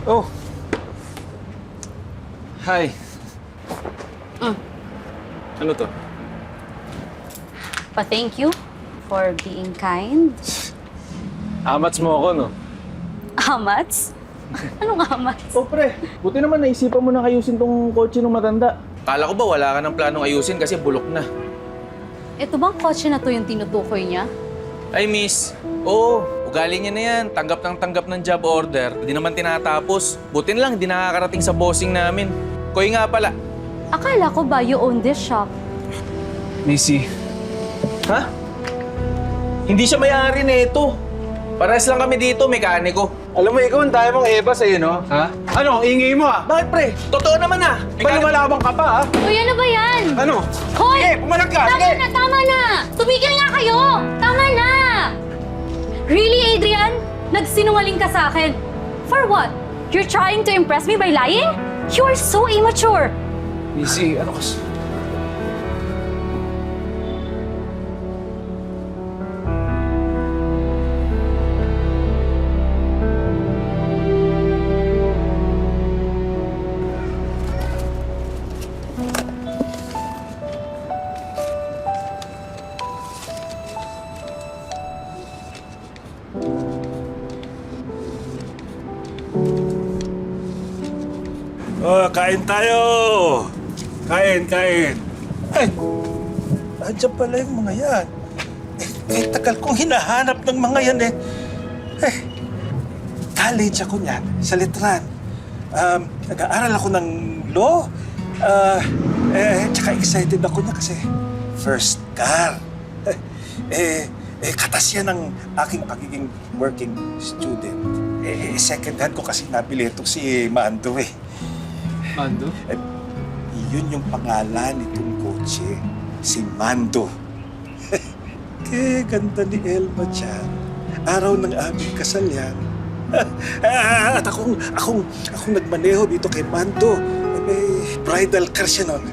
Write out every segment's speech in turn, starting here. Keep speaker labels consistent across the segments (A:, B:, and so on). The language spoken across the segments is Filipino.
A: Oh. Hi. Ano to?
B: Pa-thank you for being kind.
A: Amats mo ako, no?
B: Amats? Anong amats?
C: Oh, pre. Buti naman naisipan mo na ayusin tong kotse ng matanda.
A: Kala ko ba wala ka ng planong ayusin kasi bulok na.
B: Ito bang kotse na to yung tinutukoy niya?
A: Ay, miss. Oo, ugali niya na yan. Tanggap ng job order. Hindi naman tinatapos. Buti na lang, hindi nakakarating sa bossing namin. Koy nga pala.
B: Akala ko ba you own this shop?
C: Missy. Ha? Hindi siya may-ari nito.
A: Pares lang kami dito, mekaniko.
C: Alam mo, ikaw ang dahil mong eba sa'yo, no? Ha? Ano? Ingay mo, ah?
A: Bakit, pre? Totoo naman ah.
C: Palumalabang ka pa, ha?
B: Uy, ano ba yan?
C: Ano?
B: Hoy!
C: Sige, pumalag ka!
B: Tama
C: Sige!
B: na, tama na! Tumigil nga kayo! Tama na! Really, Adrian? Nagsinungaling ka sa akin. For what? You're trying to impress me by lying? You are so immature.
C: Missy, ano kasi?
D: Oh, kain tayo! Kain, kain. Ay, andyan pala yung mga yan. Tagal kong hinahanap ng mga yan eh. College ako niyan, sa Letran. Nag-aaral ako ng law. Tsaka excited ako niya kasi first car. Katas yan ng aking pagiging working student. Second hand ko kasi nabili itong si Mando eh.
C: Mando?
D: Yun yung pangalan nitong kotse, si Mando. Kaya ganda ni Elma Chan. Araw ng aming kasal yan. At akong nagmaneho dito kay Mando. May bridal car siya nun.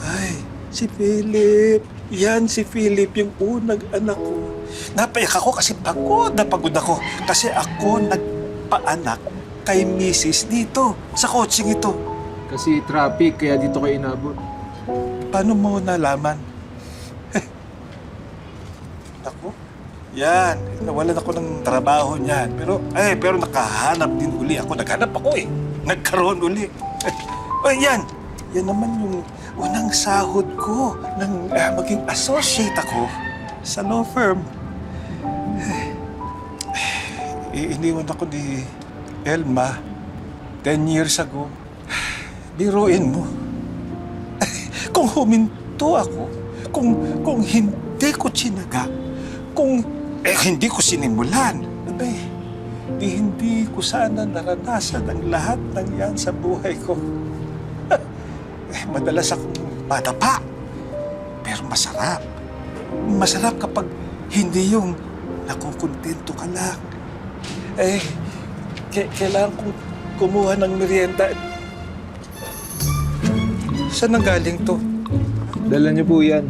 D: Ay, si Philip. Yan si Philip, yung unang anak ko. Napayak ako kasi pagod na pagod ako. Kasi ako nagpaanak kay Mrs. dito, sa coaching ito.
C: Kasi traffic, kaya dito kayo inabot.
D: Paano mo nalaman? Ako? Yan, nawalan ako ng trabaho niyan. Pero nakahanap din uli ako. Naghanap ako eh. Nagkaroon uli. Yan. Yan naman yung unang sahod ko nang maging associate ako sa law firm. Iniwan ako ni Elma, 10 years ago. Biruin mo. Kung huminto ako, kung hindi ko tsinaga, kung hindi ko sinimulan, hindi ko sana naranasan ang lahat ng yan sa buhay ko. Madalas akong madapa, pero masarap. Masarap kapag hindi yung nakukontento ka lang. Kailangan kong kumuha ng merienda. Saan ang galing to?
C: Dala niyo po yan.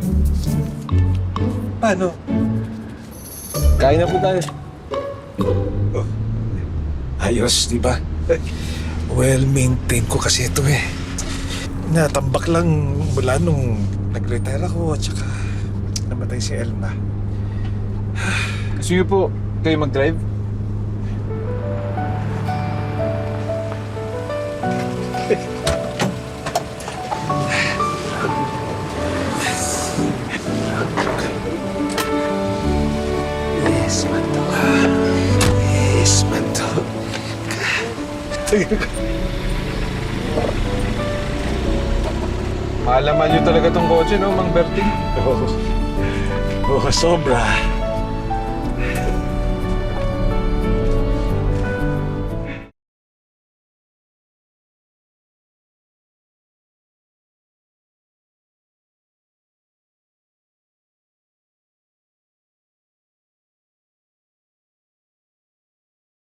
D: Paano?
C: Kain na po tayo.
D: Ayos, di ba? Well-maintained ko kasi ito eh. Natambak lang mula nung nag-retire ako at saka namatay si Elma.
C: Gusto niyo po kayo mag-drive?
D: Yes, Mando. Yes, Mando.
C: Maalaman niyo talaga tong kotse, no, Mang Berting?
D: Oo, sobra.